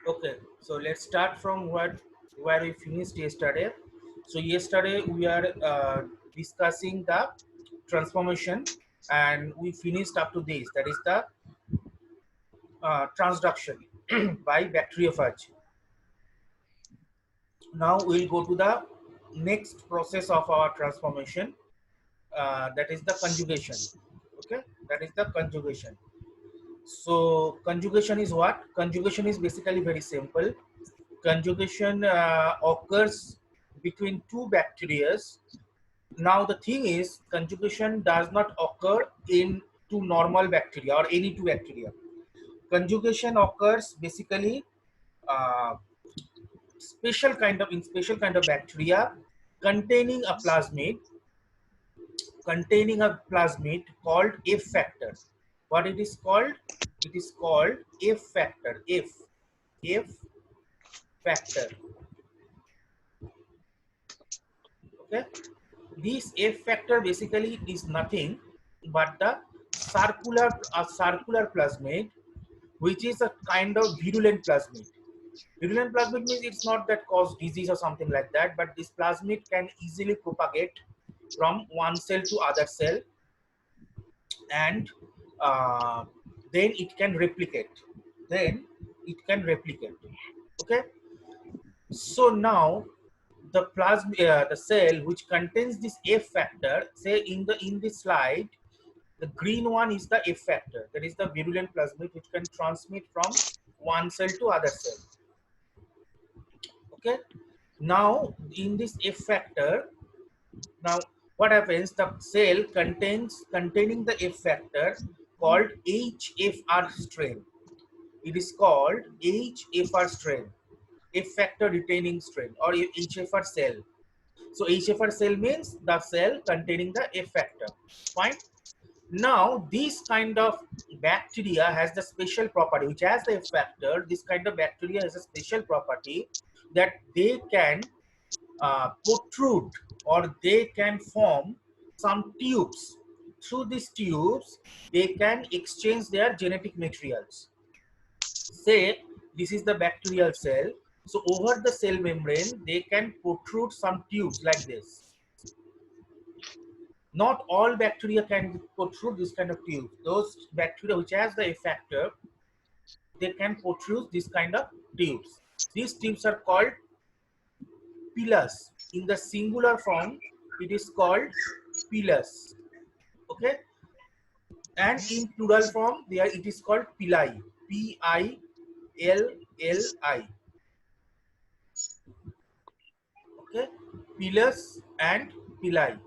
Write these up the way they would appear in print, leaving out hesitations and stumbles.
Okay, so let's start from where we finished yesterday. So yesterday we are discussing the transformation, and we finished up to this. That is the transduction by bacteriophage. Now we'll go to the next process of our transformation. That is the conjugation. Okay, that is the conjugation. So conjugation is what? Conjugation is basically very simple. Conjugation occurs between two bacteria. Now the thing is, conjugation does not occur in two normal bacteria or any two bacteria. Conjugation occurs basically uh, special kind of bacteria containing a plasmid called F factor. What it is called? It is called F factor. F factor. Okay. This F factor basically is nothing but the circular plasmid, which is a kind of virulent plasmid. Virulent plasmid means it's not that cause disease or something like that, but this plasmid can easily propagate from one cell to other cell, and uh, then it can replicate. Then it can replicate. Okay. So now the cell which contains this F factor, say in this slide, the green one is the F factor, that is the virulent plasmid which can transmit from one cell to other cell. Okay. Now in this F factor, now what happens? The cell containing the F factor called HFR strain. It is called HFR strain, F factor retaining strain, or HFR cell. So HFR cell means the cell containing the F factor. Fine. Now this kind of bacteria has the special property which has the F factor. This kind of bacteria has a special property that they can protrude, or they can form some tubes. Through these tubes they can exchange their genetic materials. Say this is the bacterial cell, so over the cell membrane they can protrude some tubes like this. Not all bacteria can protrude this kind of tube. Those bacteria which has the F factor, they can protrude this kind of tubes. These tubes are called pilus. In the singular form it is called pilus. Okay. And in plural form there it is called pili. Pilli. Okay. Pilus and pili.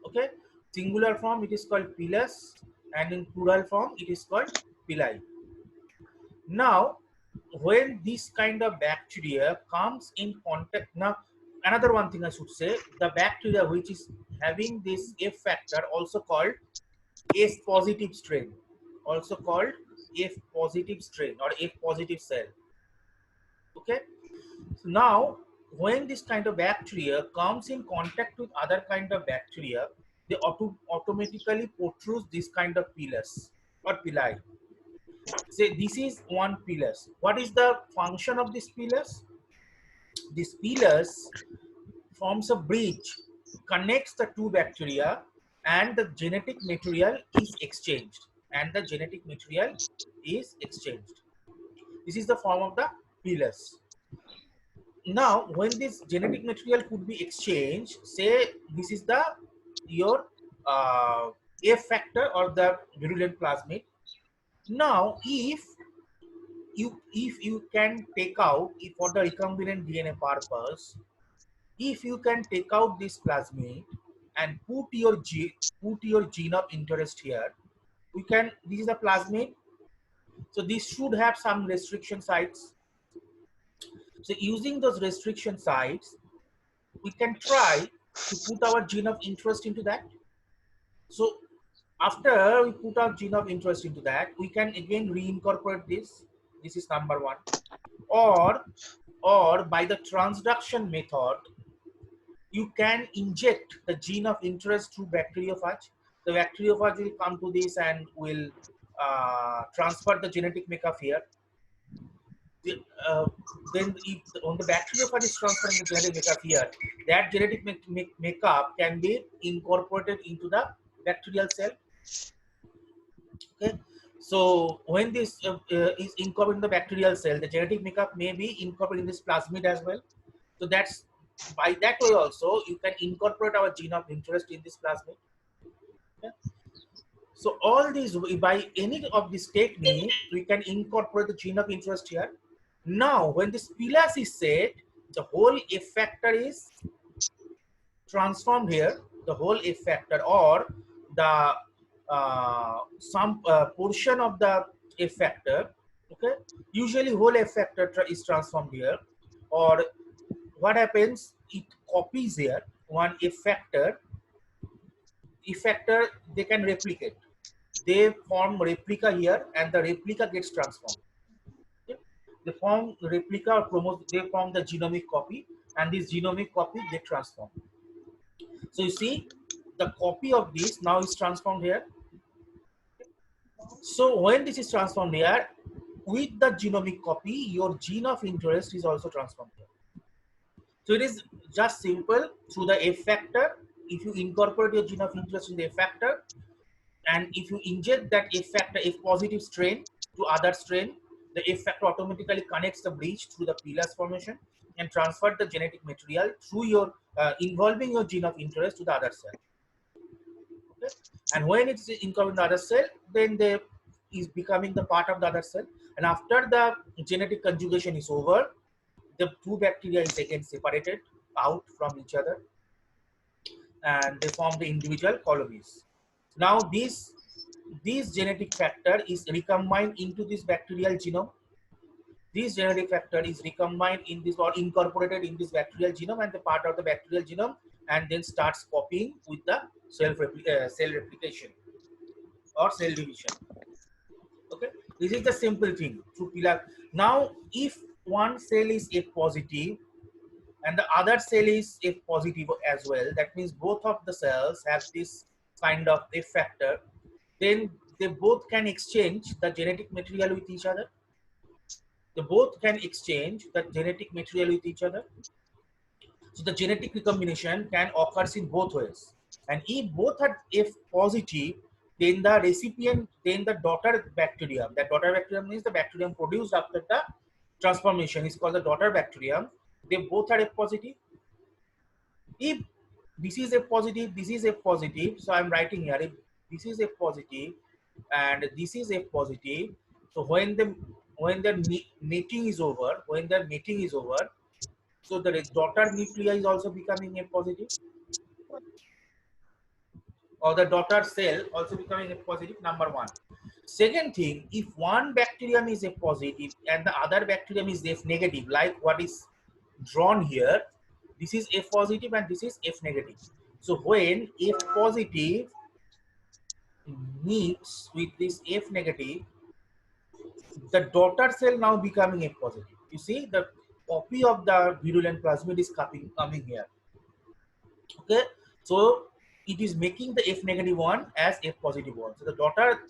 Okay. Singular form it is called pilus, and in plural form it is called pili. Now when this kind of bacteria comes in contact, now another one thing I should say, the bacteria which is having this F factor, also called F positive strain, also called F positive strain or F positive cell. Okay. So now when this kind of bacteria comes in contact with other kind of bacteria, they automatically protrude this kind of pilus or pili. Say this is one pilus. What is the function of this pilus? This pilus forms a bridge, connects the two bacteria, and the genetic material is exchanged. And the genetic material is exchanged. This is the form of the pilus. Now, when this genetic material could be exchanged, say this is the your F factor or the virulent plasmid. Now, if you can take out, if for the recombinant DNA purpose, if you can take out this plasmid and put your gene of interest here, we can. This is a plasmid, so this should have some restriction sites. So using those restriction sites, we can try to put our gene of interest into that. So after we put our gene of interest into that, we can again reincorporate this. This is number one. Or by the transduction method, you can inject the gene of interest through bacteriophage. The bacteriophage will come to this and will transfer the genetic makeup here. the, then if on the bacteriophage is transferring the genetic makeup here, that genetic makeup can be incorporated into the bacterial cell. Okay, so when this is incorporated in the bacterial cell, the genetic makeup may be incorporated in this plasmid as well. So that's by that way also you can incorporate our gene of interest in this plasmid. Okay? So all these, by any of these technique, we can incorporate the gene of interest here. Now, when this pilus is set, the whole effector is transformed here. The whole effector or the some portion of the effector, okay, usually whole effector is transformed here, or what happens, it copies here one effector, they can replicate, they form replica here and the replica gets transformed. Okay? They form replica or they form the genomic copy and this genomic copy get transformed. So you see the copy of this now is transformed here. So when this is transformed here, with the genomic copy, your gene of interest is also transformed here. So it is just simple through the effector. If you incorporate your gene of interest in the effector, and if you inject that effector, if positive strain to other strain, the effector automatically connects the bridge through the pilus formation and transfer the genetic material through your involving your gene of interest to the other cell. Okay? And when it's involved in the other cell, then they is becoming the part of the other cell. And after the genetic conjugation is over, the two bacteria is again separated out from each other and they form the individual colonies. Now this genetic factor is recombined into this bacterial genome. This genetic factor is recombined in this or incorporated in this bacterial genome and the part of the bacterial genome, and then starts copying with the cell replication or cell division. Okay, this is the simple thing through pillar. Now, if one cell is A positive and the other cell is F positive as well, that means both of the cells have this kind of effector, then they both can exchange the genetic material with each other. They both can exchange the genetic material with each other. So the genetic recombination can occur in both ways. And if both are F positive, then the recipient, then the daughter bacterium, that daughter bacterium means the bacterium produced after the transformation is called the daughter bacterium. They both are F positive. If this is a positive, this is a positive, so I'm writing here, if this is a positive and this is a positive, so when the mating is over, so the daughter nuclei is also becoming a positive, or the daughter cell also becoming a positive, number one. Second thing, if one bacterium is a positive and the other bacterium is F negative, like what is drawn here, this is F positive and this is F negative. So when F positive meets with this F negative, the daughter cell now becoming F positive. You see the copy of the virulent plasmid is coming here. Okay, so it is making the F negative one as F positive one. So the daughter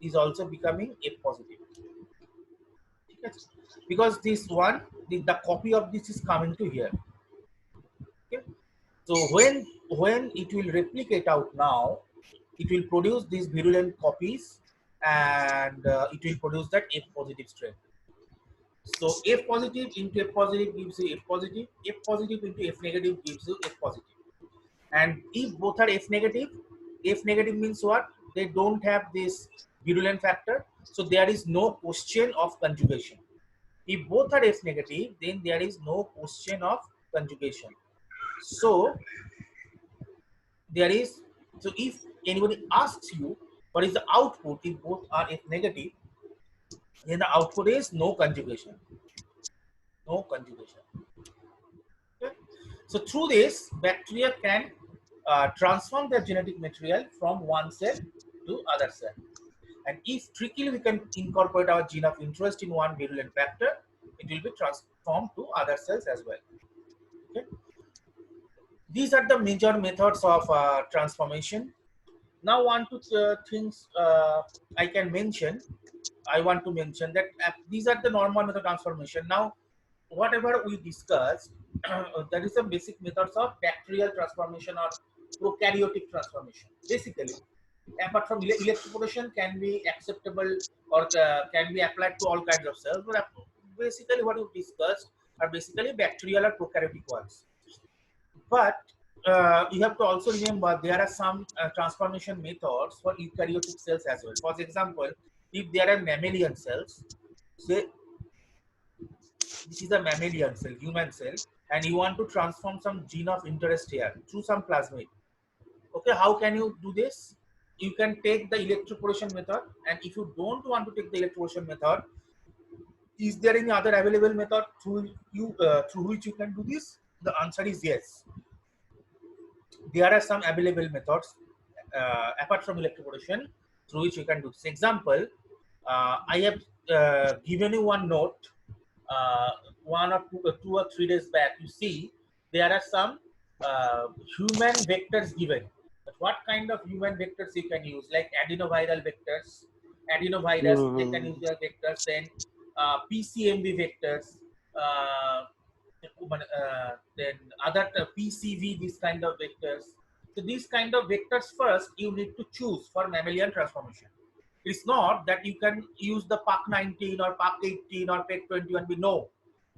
is also becoming F positive. Because this one, the copy of this is coming to here. Okay, so when it will replicate out now, it will produce these virulent copies and it will produce that F positive strain. So F positive into F positive gives you F positive, F positive into F negative gives you F positive. And if both are F negative means what? They don't have this virulent factor, so there is no question of conjugation. If both are F negative, then there is no question of conjugation. So there is, so if anybody asks you what is the output if both are F negative, then the output is no conjugation. No conjugation. Okay? So through this, bacteria can transform their genetic material from one cell to other cell. And if trickily we can incorporate our gene of interest in one virulent factor, it will be transformed to other cells as well. Okay? These are the major methods of transformation. Now, one two things I can mention. I want to mention that these are the normal method transformation. Now, whatever we discussed, there is some basic methods of bacterial transformation or prokaryotic transformation. Basically, apart from electroporation can be acceptable or can be applied to all kinds of cells, but basically what we discussed are basically bacterial or prokaryotic ones. But you have to also remember there are some transformation methods for eukaryotic cells as well. For example, if there are mammalian cells, say this is a mammalian cell, human cell, and you want to transform some gene of interest here through some plasmid. Okay, how can you do this? You can take the electroporation method, and if you don't want to take the electroporation method, is there any other available method through which you can do this? The answer is yes. There are some available methods apart from electroporation through which you can do this. Example, I have given you one note 2 or 3 days back. You see there are some human vectors given. But what kind of human vectors you can use? Like adenoviral vectors, adenovirus, they can use their vectors. Then PCMV vectors. Then other PCV, these kind of vectors. So these kind of vectors first you need to choose for mammalian transformation. It's not that you can use the PAC19 or PAC18 or PEC21B. No.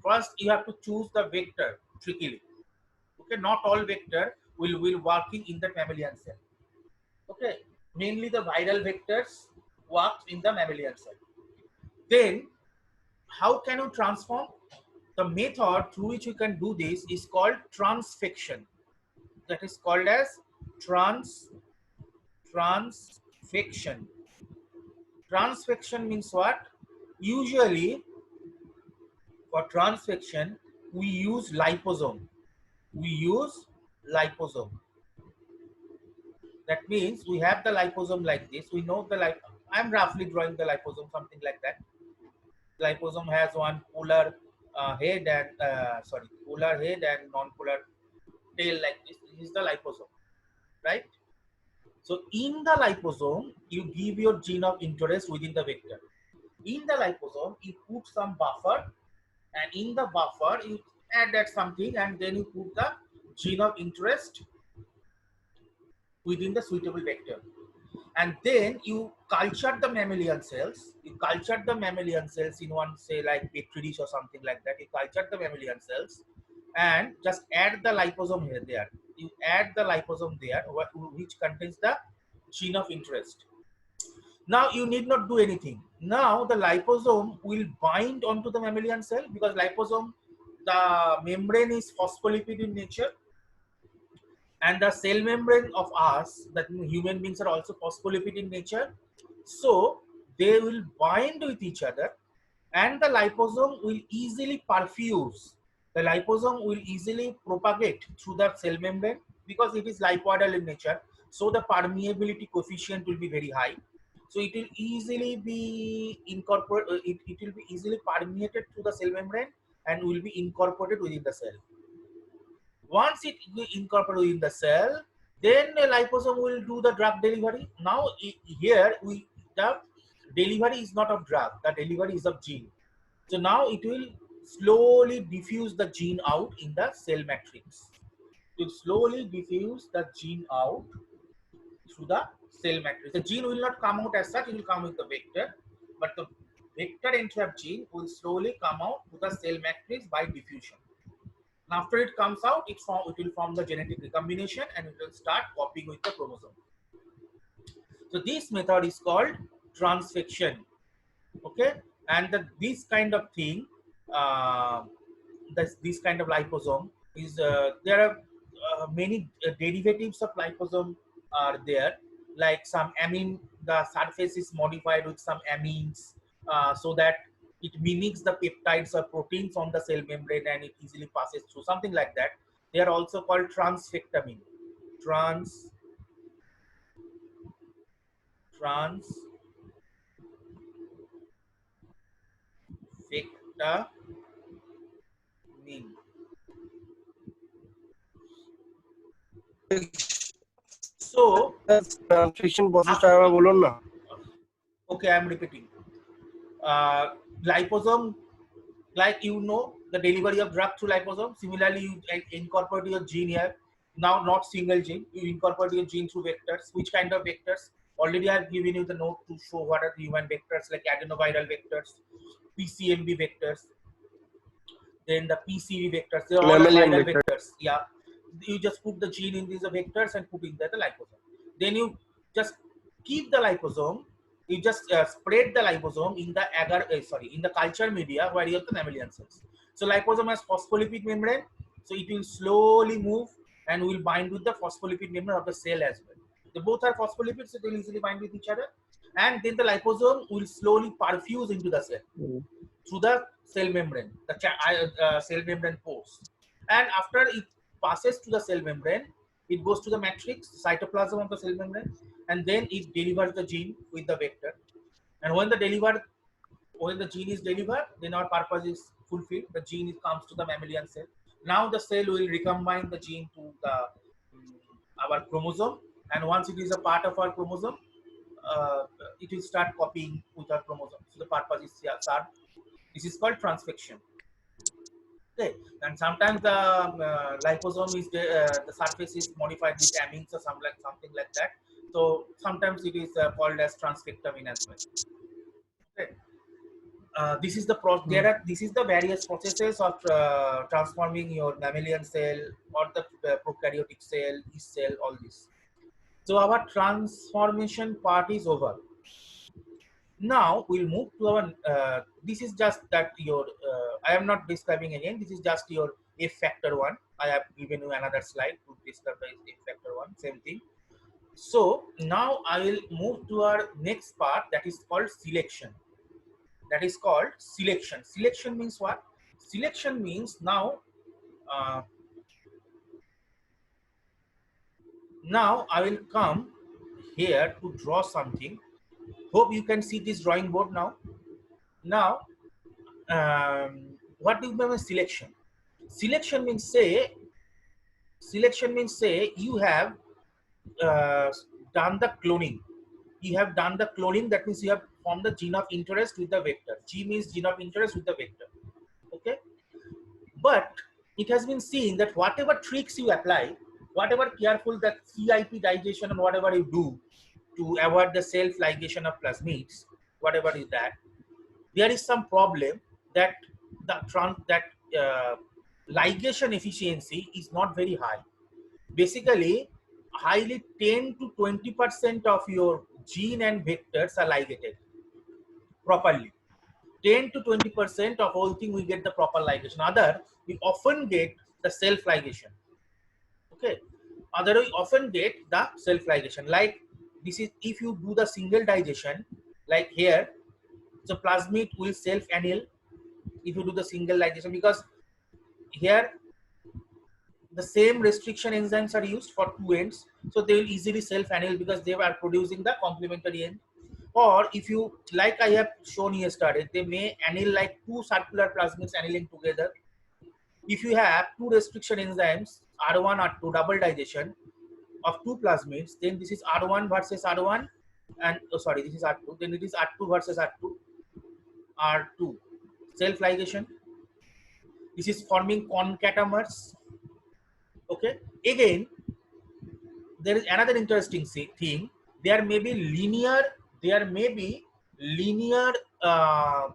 First you have to choose the vector trickily. Okay, not all vector will working in the mammalian cell. Okay, mainly the viral vectors work in the mammalian cell. Then how can you transform? The method through which you can do this is called transfection. That is called as transfection. Transfection means what? Usually for transfection we use liposome. That means we have the liposome like this. We know the I'm roughly drawing the liposome, something like that. Liposome has one polar head and polar head and non-polar tail like this. This is the liposome, right? So in the liposome, you give your gene of interest within the vector. In the liposome, you put some buffer, and in the buffer, you add that something, and then you put the gene of interest within the suitable vector. And then you culture the mammalian cells. You culture the mammalian cells in one, say, like petri dish or something like that. You culture the mammalian cells and just add the liposome here there. You add the liposome there, which contains the gene of interest. Now you need not do anything. Now the liposome will bind onto the mammalian cell, because liposome, the membrane is phospholipid in nature, and the cell membrane of us, that human beings, are also phospholipid in nature. So they will bind with each other, and the liposome will easily perfuse. The liposome will easily propagate through the cell membrane because it is lipoidal in nature. So the permeability coefficient will be very high. So it will easily be incorporated. It will be easily permeated through the cell membrane and will be incorporated within the cell. Once it will incorporate within the cell, then the liposome will do the drug delivery. Now here the delivery is not of drug, the delivery is of gene. So now it will slowly diffuse the gene out in the cell matrix. It will slowly diffuse the gene out through the cell matrix. The gene will not come out as such, it will come with the vector, but the vector entry of gene will slowly come out to the cell matrix by diffusion. And after it comes out, it will form the genetic recombination and it will start copying with the chromosome. So this method is called transfection. Okay, and this kind of thing, this kind of liposome is there are many derivatives of liposome are there, like some amine. The surface is modified with some amines so that it mimics the peptides or proteins on the cell membrane and it easily passes through, something like that. They are also called transfectamine. Transfectamine. So transfection process টা আবার বলুন না। Okay, I am repeating. Liposome, like the delivery of drug through liposome. Similarly, you incorporate your gene here. Now, not single gene, you incorporate your gene through vectors. Which kind of vectors? Already I have given you the note to show what are the human vectors, like adenoviral vectors, PCMB vectors, then the PCV vectors. They are all Mammalian viral vector. vectors. Yeah, you just put the gene in these vectors and put in the liposome. Then you just keep the liposome. You just spread the liposome in the in the culture media where you have the mammalian cells. So liposome has phospholipid membrane, so it will slowly move and will bind with the phospholipid membrane of the cell as well. They both are phospholipids, so they will easily bind with each other. And then the liposome will slowly perfuse into the cell through the cell membrane, the cell membrane pores. And after it passes to the cell membrane, it goes to the matrix, cytoplasm of the cell membrane, and then it delivers the gene with the vector. And when the gene is delivered, then our purpose is fulfilled. The gene comes to the mammalian cell. Now the cell will recombine the gene to the our chromosome, and once it is a part of our chromosome, uh, it will start copying with our chromosome. So the purpose is served. This is called transfection. Okay, and sometimes the liposome is the surface is modified with amines or something like that. So sometimes it is called as transfectamine as well. Okay. This is the this is the various processes of transforming your mammalian cell or the prokaryotic cell, yeast cell, all this. So our transformation part is over. Now we'll move to our. This is just that your. I am not describing again. This is just your F factor one. I have given you another slide to describe the F factor one. Same thing. So now I will move to our next part, that is called selection. That is called selection. Selection means what? Selection means now. Uh, Now I will come here to draw something. Hope you can see this drawing board now. Now, what do you mean by selection? Selection means say you have uh, done the cloning. You have done the cloning. That means you have formed the gene of interest with the vector. G means gene of interest with the vector. Okay, but it has been seen that whatever tricks you apply, whatever careful that CIP digestion and whatever you do to avoid the self ligation of plasmids, whatever is that, there is some problem that ligation efficiency is not very high. Basically, highly 10 to 20% of your gene and vectors are ligated properly. 10 to 20% of whole thing we get the proper ligation. Other, we often get the self ligation. Okay. Other, we often get the self ligation. Like this is if you do the single digestion, like here, so plasmid will self anneal if you do the single digestion, because here the same restriction enzymes are used for two ends, so they will easily self anneal because they are producing the complementary end. Or if you, like I have shown yesterday, they may anneal like two circular plasmids annealing together. If you have two restriction enzymes, R1 R2 double digestion of two plasmids, then this is R1 versus R1, and sorry, this is R2, then it is R2 versus R2, R2 self ligation. This is forming concatamers. Okay, again there is another interesting thing. There may be linear uh,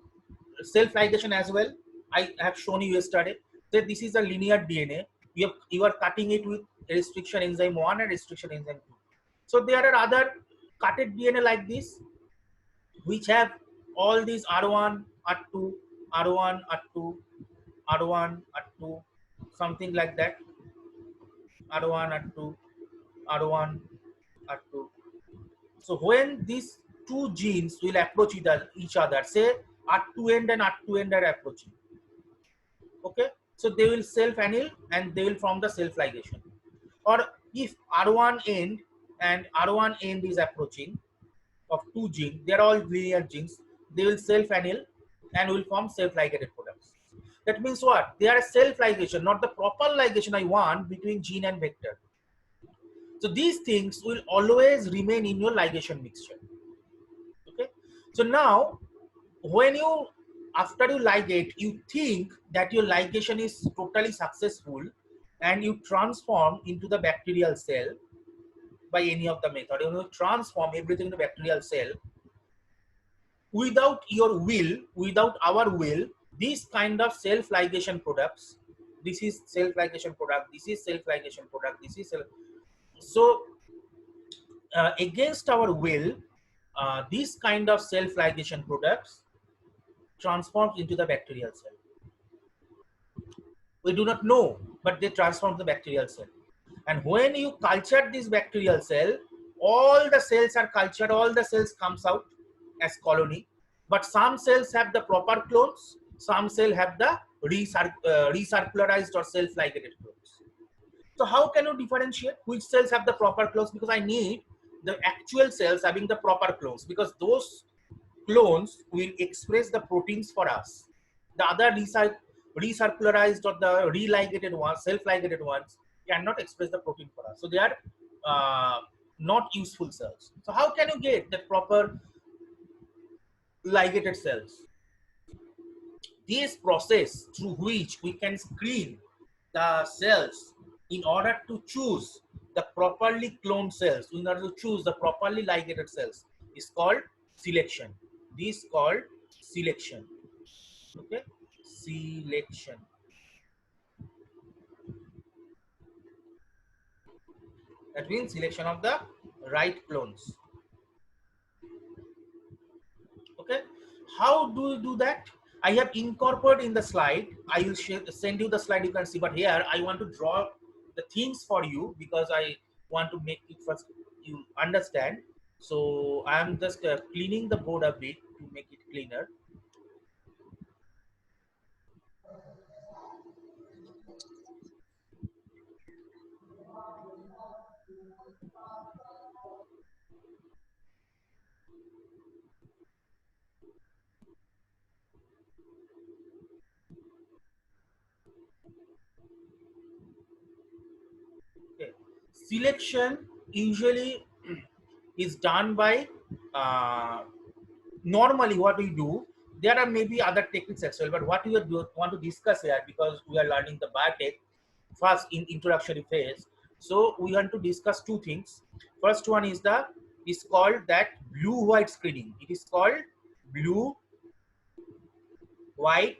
self ligation as well. I have shown you yesterday that this is a linear DNA. You are cutting it with restriction enzyme 1 and restriction enzyme 2. So there are other cutted DNA like this, which have all these R1 R2 R1 R2 R1 R2, something like that. R1 R2 R1 R2. So when these two genes will approach each other, say R2 end and R2 end are approaching, okay, so they will self anneal and they will form the self ligation. Or if R1 end and R1 end is approaching of two genes, they are all linear genes, they will self anneal and will form self ligated products. That means what? They are self ligation, not the proper ligation I want between gene and vector. So these things will always remain in your ligation mixture. Okay. So now, when you, after you ligate, you think that your ligation is totally successful and you transform into the bacterial cell by any of the method. You transform everything into bacterial cell without your will, without our will. These kind of self-ligation products, this is self-ligation product, this is self-ligation product, this is self. So against our will, these kind of self-ligation products transforms into the bacterial cell. We do not know, but they transform the bacterial cell. And when you culture this bacterial cell, all the cells are cultured, all the cells comes out as colony. But some cells have the proper clones, some cells have the recircularized or self-ligated clones. So how can you differentiate which cells have the proper clones? Because I need the actual cells having the proper clones, because those clones will express the proteins for us. The other recircularized or the religated ones, self-ligated ones, cannot express the protein for us. So they are not useful cells. So how can you get the proper ligated cells? This process through which we can screen the cells in order to choose the properly cloned cells, in order to choose the properly ligated cells, is called selection. This is called selection. Okay, selection. That means selection of the right clones. Okay, how do you do that? I have incorporated in the slide. I will send you the slide, you can see, but here I want to draw the things for you because I want to make it first you understand. So I am just cleaning the board a bit to make it cleaner. Okay. Selection usually is done by normally what we do. There are maybe other techniques as well, but what we want to discuss here, because we are learning the biotech first in introductory phase. So we want to discuss two things. First one is called that blue white screening. It is called blue white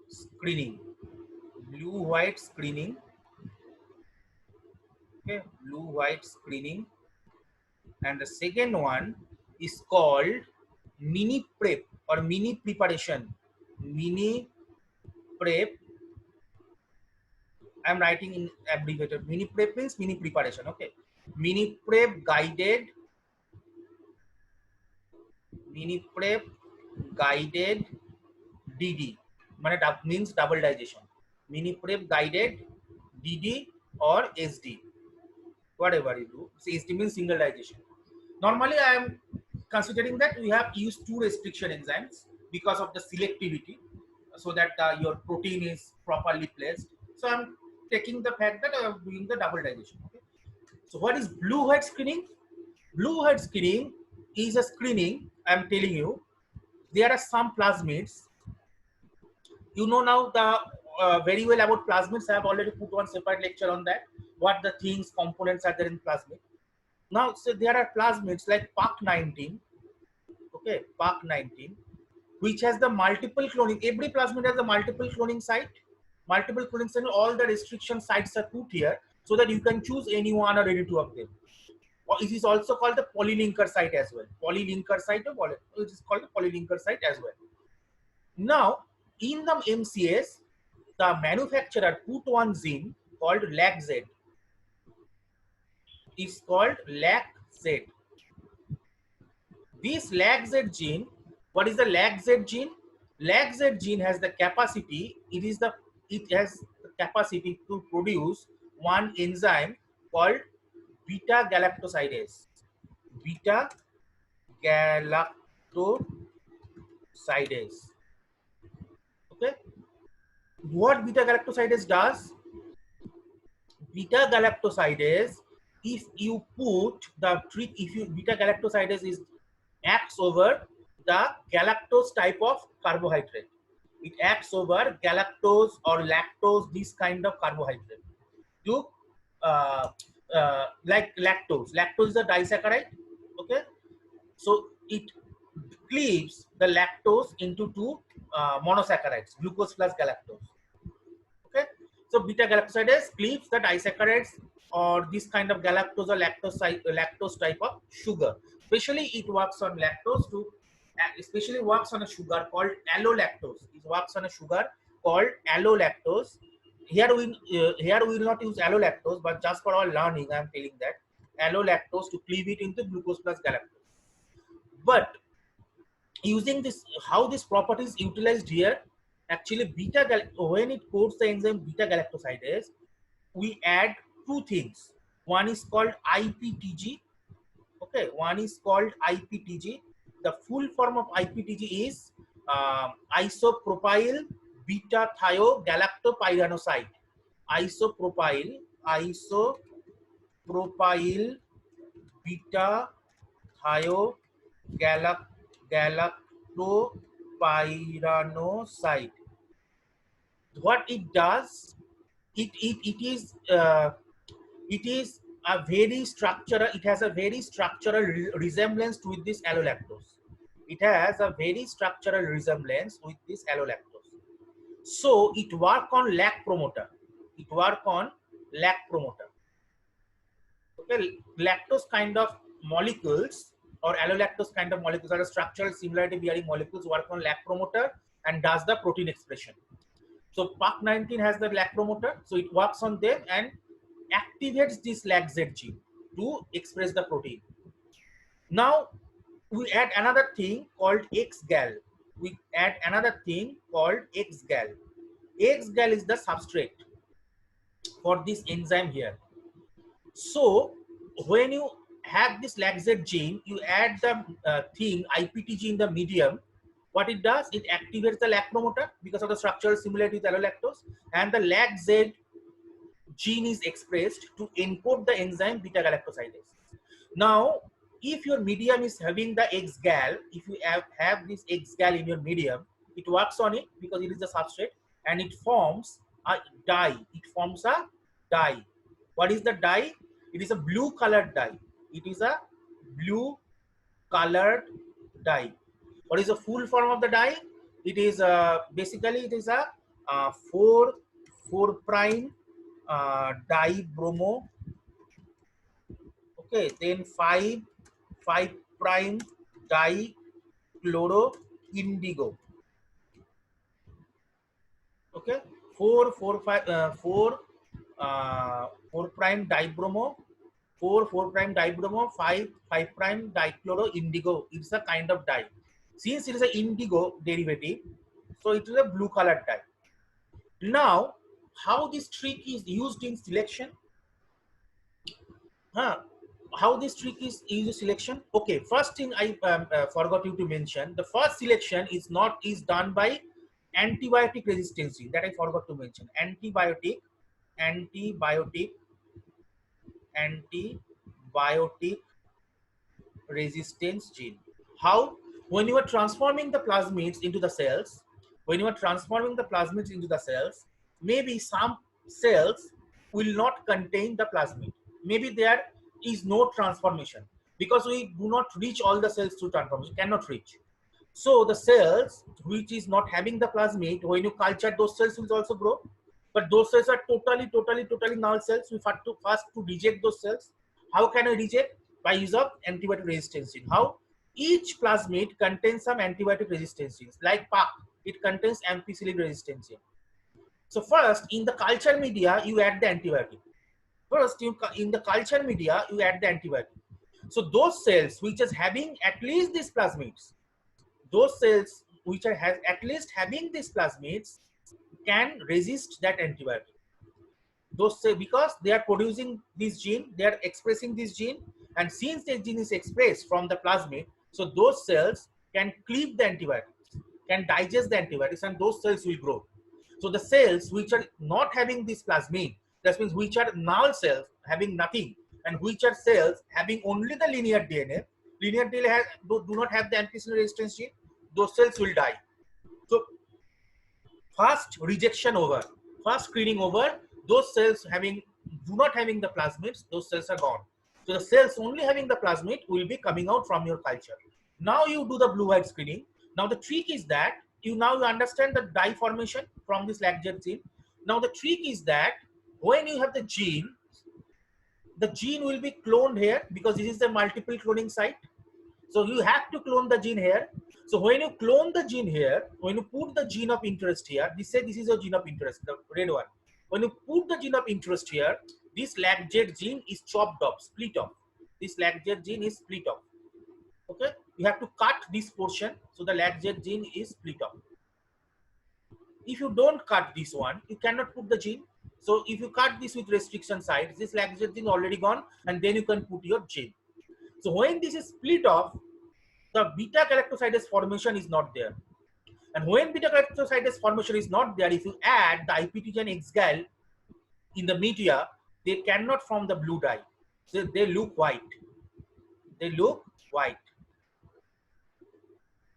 screening. Blue white screening. Okay, blue white screening. And the second one is called mini prep or mini preparation. Mini prep. I'm writing in abbreviated. Mini prep means mini preparation. Okay, mini prep guided. Mini prep guided DD. Means double digestion. Mini prep guided DD or SD. Whatever you do. So SD means single digestion. Normally, I am considering that we have used two restriction enzymes because of the selectivity, so that your protein is properly placed. So I'm taking the fact that I am doing the double digestion. Okay? So what is blue white screening? Blue white screening is a screening. I'm telling you, there are some plasmids. You know now the very well about plasmids. I have already put one separate lecture on that. What the things, components are there in plasmid. Now, so there are plasmids like PAC19, okay, PAC19, which has the multiple cloning. Every plasmid has a multiple cloning site. Multiple cloning site, all the restriction sites are put here so that you can choose any one or any two of them. Or it is also called the polylinker site as well. Polylinker site, or it is called the polylinker site as well. Now, in the MCS, the manufacturer put one gene called LAC-Z. It's called LAC-Z. This LAC-Z gene, what is the LAC-Z gene? LAC-Z gene has the capacity, it has the capacity to produce one enzyme called beta galactosidase. Beta galactosidase. Okay. What beta galactosidase does? Beta galactosidase, if you put the trick, if you beta galactosidase is acts over the galactose type of carbohydrate. It acts over galactose or lactose, this kind of carbohydrate. To uh, like lactose. Lactose is a disaccharide. Okay, so it cleaves the lactose into two monosaccharides, glucose plus galactose. Okay, so beta galactosidase cleaves the disaccharides or this kind of galactose or lactose type of sugar. Especially it works on lactose to especially works on a sugar called allolactose. It works on a sugar called allolactose. Here we will not use allolactose, but just for our learning, I am telling that allolactose to cleave it into glucose plus galactose. But using this, how this property is utilized here, actually when it codes the enzyme beta galactosidase, we add two things. One is called IPTG. Okay, one is called IPTG. The full form of IPTG is isopropyl beta thiogalactopyranoside. Isopropyl beta galactopyranoside. What it does, it is a very structural. It has a very structural resemblance with this allolactose. It has a very structural resemblance with this allolactose. So it work on lac promoter. It work on lac promoter. Okay, lactose kind of molecules or allolactose kind of molecules are a structural similarity bearing molecules work on lac promoter and does the protein expression. So PAC19 has the lac promoter, so it works on them and activates this LAC-Z gene to express the protein. Now we add another thing called XGAL. We add another thing called XGAL. XGAL is the substrate for this enzyme here. So when you have this LAC-Z gene, you add the thing IPTG in the medium. What it does, it activates the lac promoter because of the structural similarity with allolactose, and the LAC-Z gene is expressed to encode the enzyme beta galactosidase. Now, if your medium is having the XGAL, if you have this XGAL in your medium, it works on it because it is the substrate and it forms a dye. It forms a dye. What is the dye? It is a blue colored dye. It is a blue colored dye. What is the full form of the dye? It is basically it is a 4' dibromo. Okay, then 5' dichloroindigo. Okay, 4' dibromo, 4' dibromo, 5' dichloroindigo. It's a kind of dye. Since it is an indigo derivative, so it is a blue colored dye. Now, how this trick is used in selection? How this trick is used in selection? Okay, first thing I forgot you to mention. The first selection is done by antibiotic resistance gene. That I forgot to mention. Antibiotic resistance gene. How? When you are transforming the plasmids into the cells, maybe some cells will not contain the plasmid. Maybe there is no transformation because we do not reach all the cells through transformation, cannot reach. So the cells which is not having the plasmid, when you culture those cells will also grow, but those cells are totally null cells. We have to first to reject those cells. How can I reject? By use of antibiotic resistance gene. How? Each plasmid contains some antibiotic resistance genes. Like PAC, it contains ampicillin resistance gene. So first, in the culture media, you add the antibiotic. In the culture media, you add the antibiotic. So those cells which is having at least these plasmids, those cells which are at least having these plasmids can resist that antibiotic. Those cells, because they are producing this gene, they are expressing this gene, and since the gene is expressed from the plasmid, so those cells can cleave the antibiotics, can digest the antibiotics, and those cells will grow. So the cells which are not having this plasmid, that means which are null cells having nothing, and which are cells having only the linear DNA. linear delay do not have the amplicillin resistance gene, those cells will die. So first rejection over, first screening over, those cells do not having the plasmids, those cells are gone. So the cells only having the plasmid will be coming out from your culture. Now you do the blue-white screening. Now the trick is that you understand the dye formation from this LAGZ gene. Now the trick is that when you have the gene will be cloned here because this is the multiple cloning site. So you have to clone the gene here. So when you clone the gene here, when you put the gene of interest here, this is your gene of interest, the red one. When you put the gene of interest here, this LAGZ gene is chopped off, split off. This LAGZ gene is split off. Okay, you have to cut this portion, so the LAGZ gene is split off. If you don't cut this one, you cannot put the gene. So if you cut this with restriction sites, this LAGZ gene already gone, and then you can put your gene. So when this is split off, the beta galactosidase formation is not there. And when beta galactosidase formation is not there, if you add the IPT and XGAL in the media, they cannot form the blue dye. So they look white. They look white.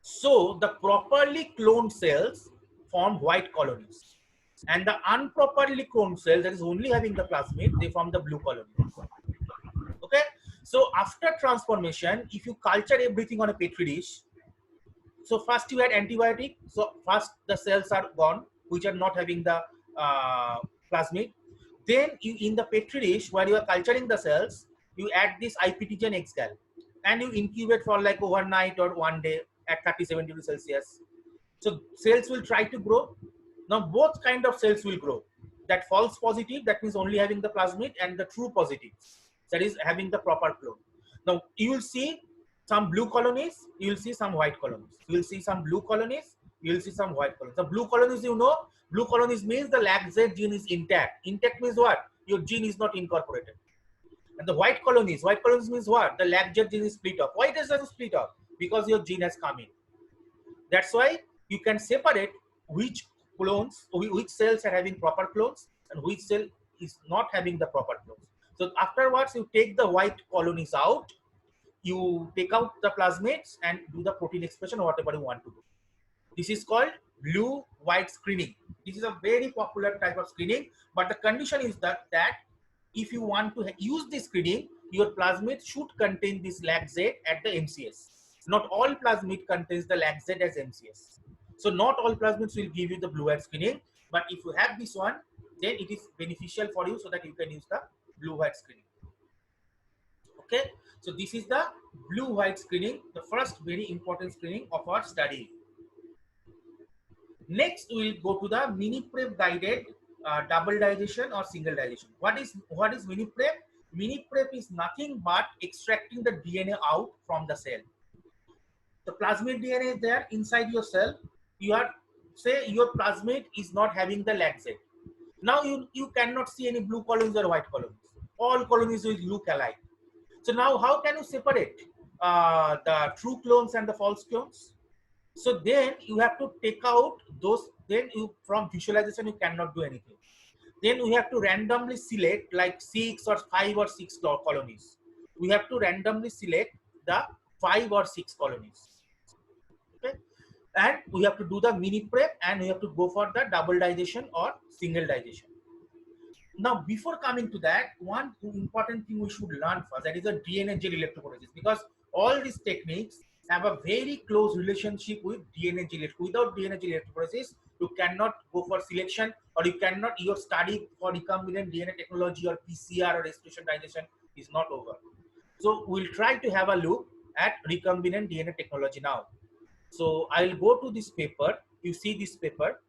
So the properly cloned cells form white colonies. And the improperly cloned cells that is only having the plasmid, they form the blue colonies. Okay. So after transformation, if you culture everything on a petri dish, so first you add antibiotic. So first the cells are gone, which are not having the plasmid. Then you, in the petri dish where you are culturing the cells, you add this IPT and XGAL, and you incubate for like overnight or one day at 37 degrees Celsius. So cells will try to grow. Now both kind of cells will grow. That false positive, that means only having the plasmid, and the true positive, that is having the proper clone. Now you will see some blue colonies, you will see some white colonies. You will see some blue colonies, you will see some white colonies. The blue colonies, blue colonies means the LAGZ gene is intact. Intact means what? Your gene is not incorporated. And the white colonies means what? The LAGZ gene is split off. Why does it split off? Because your gene has come in. That's why you can separate which clones, which cells are having proper clones and which cell is not having the proper clones. So afterwards, you take the white colonies out, you take out the plasmids and do the protein expression or whatever you want to do. This is called blue-white screening. This is a very popular type of screening, but the condition is that if you want to use this screening, your plasmid should contain this LAGZ at the MCS. Not all plasmid contains the LAGZ as MCS. So not all plasmids will give you the blue-white screening, but if you have this one, then it is beneficial for you so that you can use the blue-white screening. Okay, so this is the blue-white screening, the first very important screening of our study. Next, we will go to the mini-prep guided double digestion or single digestion. What is mini-prep? Mini-prep is nothing but extracting the DNA out from the cell. The plasmid DNA is there inside your cell. You are, say your plasmid is not having the LAGZ. Now you cannot see any blue colonies or white colonies. All colonies will look alike. So now how can you separate the true clones and the false clones? So then you have to take out those, then you from visualization you cannot do anything. Then we have to randomly select like 6 or 5 or 6 colonies. We have to randomly select the 5 or 6 colonies. Okay? And we have to do the mini prep and we have to go for the double digestion or single digestion. Now, before coming to that, one important thing we should learn first, that is a DNA gel electrophoresis, because all these techniques have a very close relationship with DNA gel. Without DNA gel electrophoresis, you cannot go for selection, or you cannot, your study for recombinant DNA technology or PCR or respiration digestion is not over. So we'll try to have a look at recombinant DNA technology now. So I'll go to this paper. You see this paper,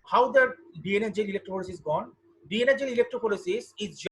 how the DNA gel electrophoresis is gone. DNA gel electrophoresis is